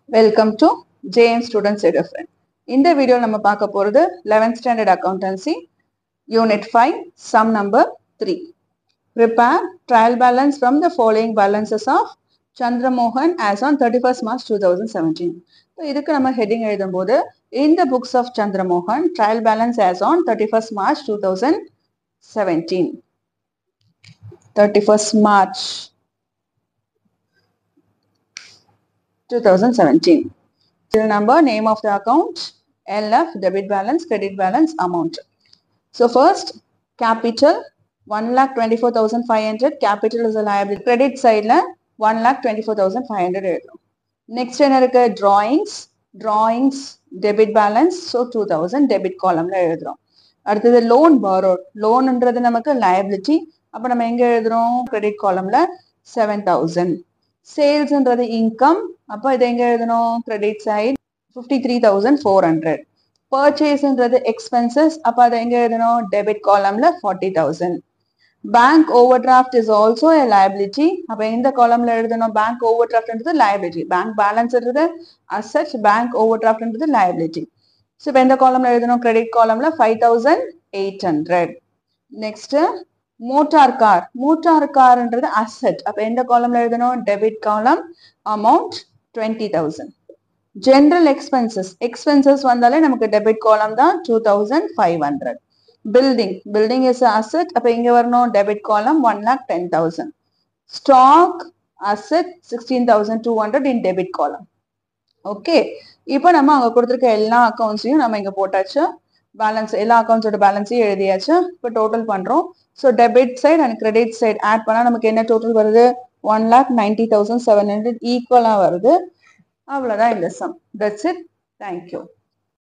Welcome to JM Students Education. இந்த video நம்ம பார்க்க போறது 11th standard accountancy unit 5 sum number 3. Prepare trial balance from the following balances of Chandra Mohan as on 31st March 2017. So இதுக்கு நம்ம heading எழுதும்போது in the books of Chandra Mohan trial balance as on 31st March 2017. 31st March 2017. Serial number, name of the account, LF, debit balance, credit balance, amount. So first, capital 1,24,500. Capital is a liability. Credit side la 1,24,500. Next என்ன இருக்கு drawings debit balance, so 2,000 debit column la எழுதுறோம். அடுத்தது loan borrowed. loan ன்றது நமக்கு liability. அப்ப நம்ம எங்க எழுதுறோம் credit column la 7,000. Sales ன்றது income. அப்ப இதை எங்க எழுதணும் credit side 53,400. Purchase ன்றது expenses. அப்ப அதை எங்க எழுதணும் debit column ல 40,000. Bank overdraft is also a liability. அப்ப இந்த column ல எழுதணும் bank overdraft ன்றது liability. Bank balance ன்றது asset, bank overdraft ன்றது liability. So இப்ப இந்த column ல எழுதணும் credit column ல 5,800. Next motor car ன்றது asset. அப்ப இந்த column ல எழுதணும் debit column amount 20,000. General expenses வந்தாலே நமக்கு debit column தான் 2,500. building is a asset. அப்ப இங்க வரணும் debit column 1,10,000. stock asset 16,200 in debit column. Okay, இப்போ நம்ம அங்க கொடுத்திருக்க எல்லா அக்கவுண்ட்ஸையும் நம்ம இங்க போட்டாச்சு. பேலன்ஸ் எல்லா அக்கவுண்ட்ஸோட பேலன்ஸையும் எழுதியாச்சு. இப்போ டோட்டல் பண்றோம். So debit side and credit side add பண்ணா நமக்கு என்ன டோட்டல் வருது 1,90,700 ஈக்குவலா வருது. அவ்வளவுதான் இந்த சம். That's it. தேங்க்யூ.